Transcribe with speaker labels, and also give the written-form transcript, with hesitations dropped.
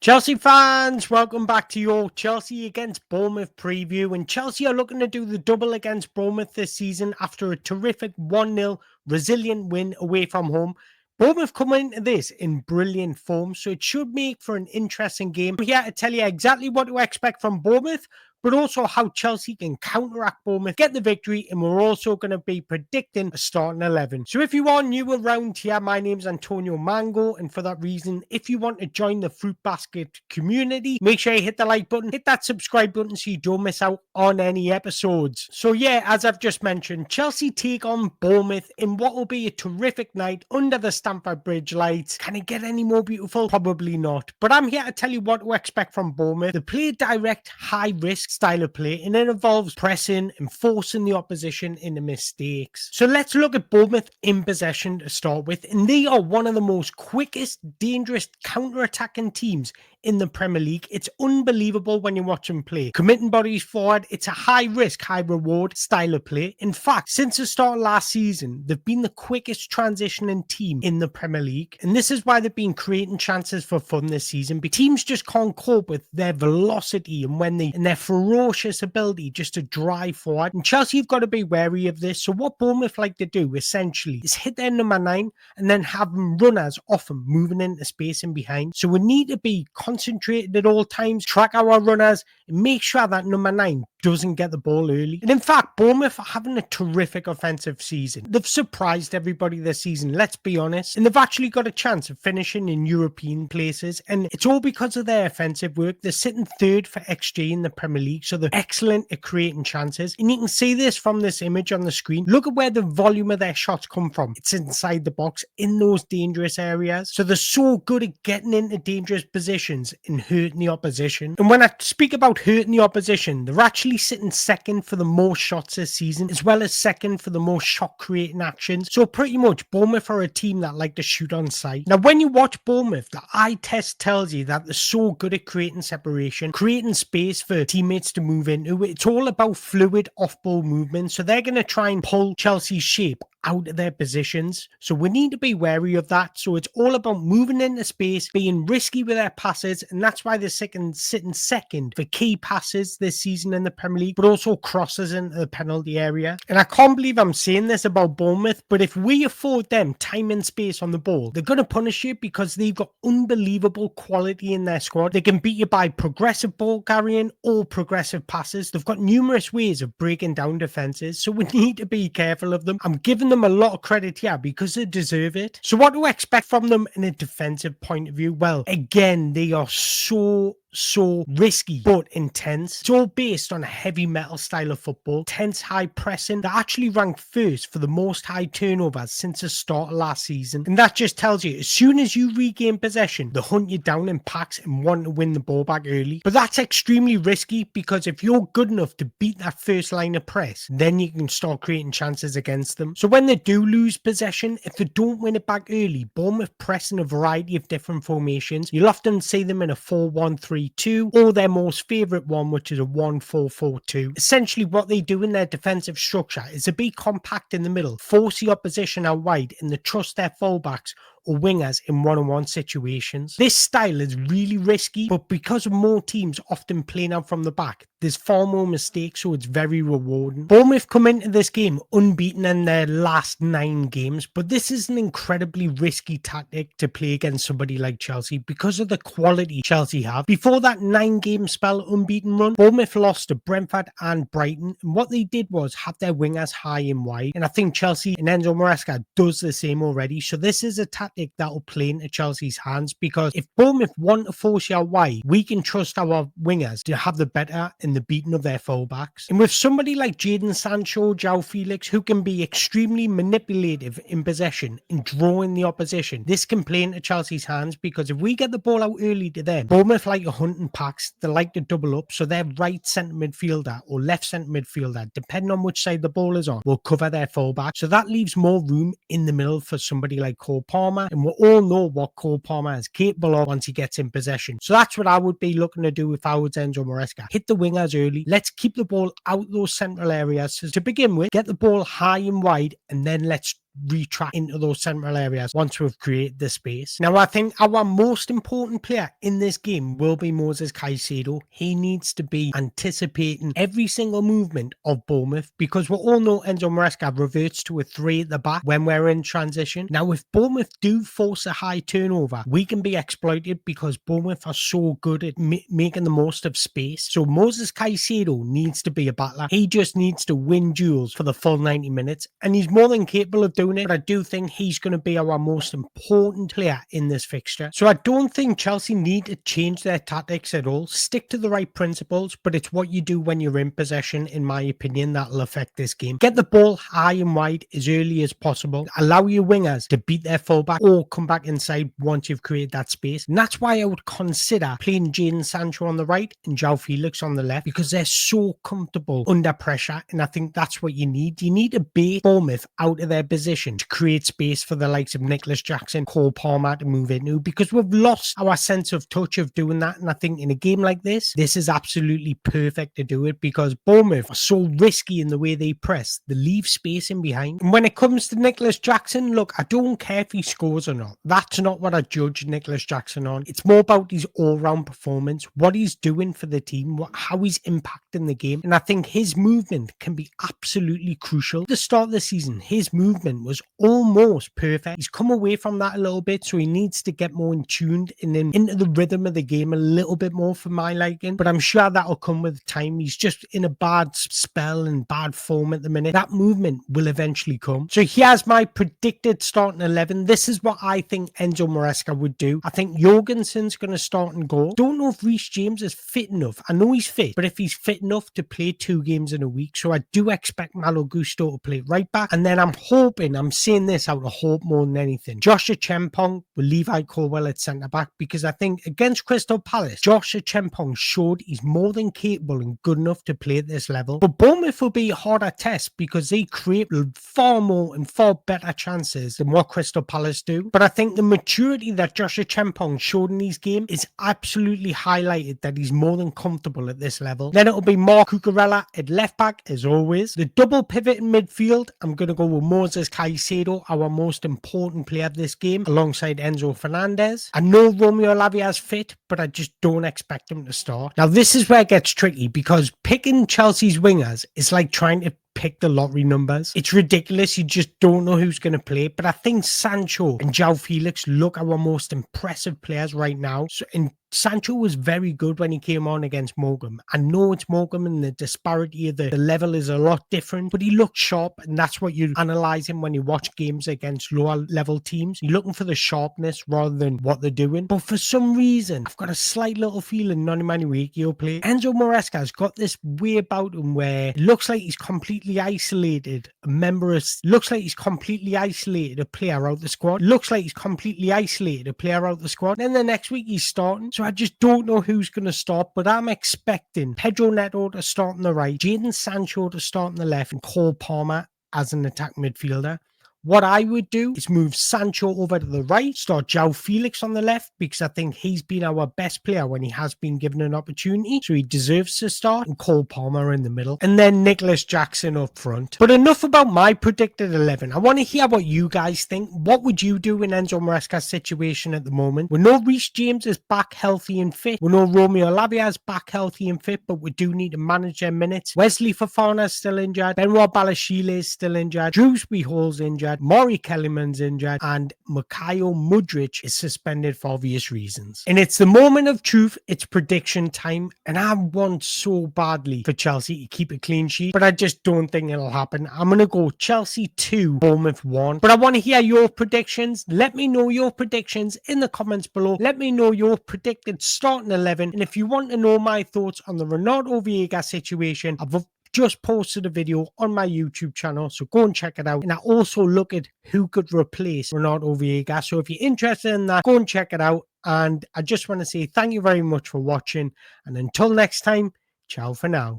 Speaker 1: Chelsea fans, welcome back to your Chelsea against Bournemouth preview. And Chelsea are looking to do the double against Bournemouth this season after a terrific 1-0 resilient win away from home. Bournemouth come into this in brilliant form, so it should make for an interesting game. I'm here to tell you exactly what to expect from Bournemouth, but also how Chelsea can counteract Bournemouth, get the victory, and we're also going to be predicting a starting 11. So if you are new around here, my name's Antonio Mango, and for that reason, if you want to join the Fruit Basket community, make sure you hit the like button, hit that subscribe button so you don't miss out on any episodes. So yeah, as I've just mentioned, Chelsea take on Bournemouth in what will be a terrific night under the Stamford Bridge lights. Can it get any more beautiful? Probably not. But I'm here to tell you what to expect from Bournemouth. They play a direct, high-risk style of play, and it involves pressing and forcing the opposition into mistakes. So let's look at Bournemouth in possession to start with, and they are one of the most quickest, dangerous counter-attacking teams in the Premier League. It's unbelievable when you watch them play. Committing bodies forward, it's a high-risk, high-reward style of play. In fact, since the start of last season, they've been the quickest transitioning team in the Premier League, and this is why they've been creating chances for fun this season, because teams just can't cope with their velocity and their ferocious ability just to drive forward. And Chelsea have got to be wary of this. So what Bournemouth like to do essentially is hit their number 9 and then have them runners often moving into space and behind. So we need to be concentrated at all times, track our runners, and make sure that number 9 doesn't get the ball early. And in fact, Bournemouth are having a terrific offensive season. They've surprised everybody this season, let's be honest, and they've actually got a chance of finishing in European places, and it's all because of their offensive work. They're sitting 3rd for XG in the Premier League, so they're excellent at creating chances, and you can see this from this image on the screen. Look at where the volume of their shots come from. It's inside the box in those dangerous areas, so they're so good at getting into dangerous positions and hurting the opposition. And when I speak about hurting the opposition, they're actually sitting 2nd for the most shots this season, as well as 2nd for the most shot creating actions. So pretty much Bournemouth are a team that like to shoot on sight. Now when you watch Bournemouth, the eye test tells you that they're so good at creating separation, creating space for teammates to move into. It's all about fluid off-ball movement, so they're going to try and pull Chelsea's shape out of their positions. So we need to be wary of that. So it's all about moving into space, being risky with their passes, and that's why they're sitting 2nd for key passes this season in the Premier League, but also crosses into the penalty area. And I can't believe I'm saying this about Bournemouth, but if we afford them time and space on the ball, they're going to punish you because they've got unbelievable quality in their squad. They can beat you by progressive ball carrying or progressive passes. They've got numerous ways of breaking down defenses, so we need to be careful of them. I'm giving them a lot of credit here because they deserve it. So what do I expect from them in a defensive point of view? Well, again, they are so risky but intense. It's all based on a heavy metal style of football, tense high pressing. They're actually ranked 1st for the most high turnovers since the start of last season, and that just tells you as soon as you regain possession, they hunt you down in packs and want to win the ball back early. But that's extremely risky because if you're good enough to beat that first line of press, then you can start creating chances against them. So when they do lose possession, if they don't win it back early, Bournemouth press in a variety of different formations. You'll often see them in a 4-1-3-2 or their most favourite one, which is a 1-4-4-2. Essentially what they do in their defensive structure is to be compact in the middle, force the opposition out wide, and they trust their fullbacks or wingers in one-on-one situations. This style is really risky, but because of more teams often playing out from the back, there's far more mistakes, so it's very rewarding. Bournemouth come into this game unbeaten in their last 9 games, but this is an incredibly risky tactic to play against somebody like Chelsea because of the quality Chelsea have. Before that 9-game spell unbeaten run, Bournemouth lost to Brentford and Brighton, and what they did was have their wingers high and wide, and I think Chelsea and Enzo Maresca does the same already. So this is a tactic that will play into Chelsea's hands, because if Bournemouth want to force you out wide, we can trust our wingers to have the better in the beating of their fullbacks. And with somebody like Jadon Sancho, João Felix, who can be extremely manipulative in possession and drawing the opposition, this can play into Chelsea's hands, because if we get the ball out early to them, Bournemouth like to hunt in packs, they like to double up, so their right centre midfielder or left centre midfielder, depending on which side the ball is on, will cover their fullback. So that leaves more room in the middle for somebody like Cole Palmer, and we all know what Cole Palmer is capable of once he gets in possession. So that's what I would be looking to do if I was Enzo Maresca. Hit the wingers early. Let's keep the ball out those central areas. So to begin with, get the ball high and wide, and then let's retract into those central areas once we've created the space. Now, I think our most important player in this game will be Moses Caicedo. He needs to be anticipating every single movement of Bournemouth, because we all know Enzo Maresca reverts to a 3 at the back when we're in transition. Now, if Bournemouth do force a high turnover, we can be exploited because Bournemouth are so good at making the most of space. So Moses Caicedo needs to be a battler. He just needs to win duels for the full 90 minutes, and he's more than capable of doing it, but I do think he's going to be our most important player in this fixture. So I don't think Chelsea need to change their tactics at all. Stick to the right principles, but it's what you do when you're in possession, in my opinion, that'll affect this game. Get the ball high and wide as early as possible. Allow your wingers to beat their fullback or come back inside once you've created that space. And that's why I would consider playing Jadon Sancho on the right and João Felix on the left, because they're so comfortable under pressure, and I think that's what you need. You need to bait Bournemouth out of their position to create space for the likes of Nicholas Jackson, Cole Palmer to move into, because we've lost our sense of touch of doing that. And I think in a game like this is absolutely perfect to do it, because Bournemouth are so risky in the way they press. They leave space in behind. And when it comes to Nicholas Jackson, look, I don't care if he scores or not. That's not what I judge Nicholas Jackson on. It's more about his all-round performance, what he's doing for the team, how he's impacting the game. And I think his movement can be absolutely crucial. At the start of the season, his movement was almost perfect. He's come away from that a little bit, so he needs to get more in tuned and then into the rhythm of the game a little bit more for my liking. But I'm sure that'll come with time. He's just in a bad spell and bad form at the minute. That movement will eventually come. So here's my predicted starting 11. This is what I think Enzo Maresca would do. I think Jorgensen's going to start and go. Don't know if Reece James is fit enough. I know he's fit, but if he's fit enough to play 2 games in a week. So I do expect Malo Gusto to play right back. And then I'm saying this out of hope more than anything, Joshua Chempong with Levi Colwell at centre back, because I think against Crystal Palace, Joshua Chempong showed he's more than capable and good enough to play at this level. But Bournemouth will be a harder test because they create far more and far better chances than what Crystal Palace do. But I think the maturity that Joshua Chempong showed in these games is absolutely highlighted that he's more than comfortable at this level. Then it'll be Marc Cucurella at left back as always. The double pivot in midfield, I'm going to go with Moses Caicedo, our most important player of this game, alongside Enzo Fernandez. I know Romeo Lavia's fit, but I just don't expect him to start. Now, this is where it gets tricky, because picking Chelsea's wingers is like trying to pick the lottery numbers. It's ridiculous. You just don't know who's going to play. But I think Sancho and João Felix look our most impressive players right now. And Sancho was very good when he came on against Morecambe. I know it's Morecambe and the disparity of the level is a lot different, but he looked sharp, and that's what you're analysing when you watch games against lower level teams. You're looking for the sharpness rather than what they're doing. But for some reason, I've got a slight little feeling Noni Manuiki will play. Enzo Maresca's got this way about him where it looks like he's completely isolated a member of, looks like he's completely isolated a player out the squad. Looks like he's completely isolated a player out the squad. Then the next week he's starting. So I just don't know who's going to start, but I'm expecting Pedro Neto to start on the right, Jadon Sancho to start on the left, and Cole Palmer as an attack midfielder. What I would do is move Sancho over to the right, start João Felix on the left, because I think he's been our best player when he has been given an opportunity, so he deserves to start, and Cole Palmer in the middle, and then Nicholas Jackson up front. But enough about my predicted 11. I want to hear what you guys think. What would you do in Enzo Maresca's situation at the moment? We know Reece James is back healthy and fit. We know Romeo Lavia is back healthy and fit, but we do need to manage their minutes. Wesley Fofana is still injured. Benoit Balashile is still injured. Drewsbury Hall's injured. Maury Kellerman's injured, and Mikhail Mudryk is suspended for obvious reasons. And it's the moment of truth. It's prediction time, and I want so badly for Chelsea to keep a clean sheet, but I just don't think it'll happen. I'm going to go Chelsea 2, Bournemouth 1. But I want to hear your predictions. Let me know your predictions in the comments below. Let me know your predicted starting 11. And if you want to know my thoughts on the Renato Vieira situation, I've just posted a video on my YouTube channel, so go and check it out. And I also look at who could replace Renato Vieira. So if you're interested in that, go and check it out. And I just want to say thank you very much for watching. And until next time, ciao for now.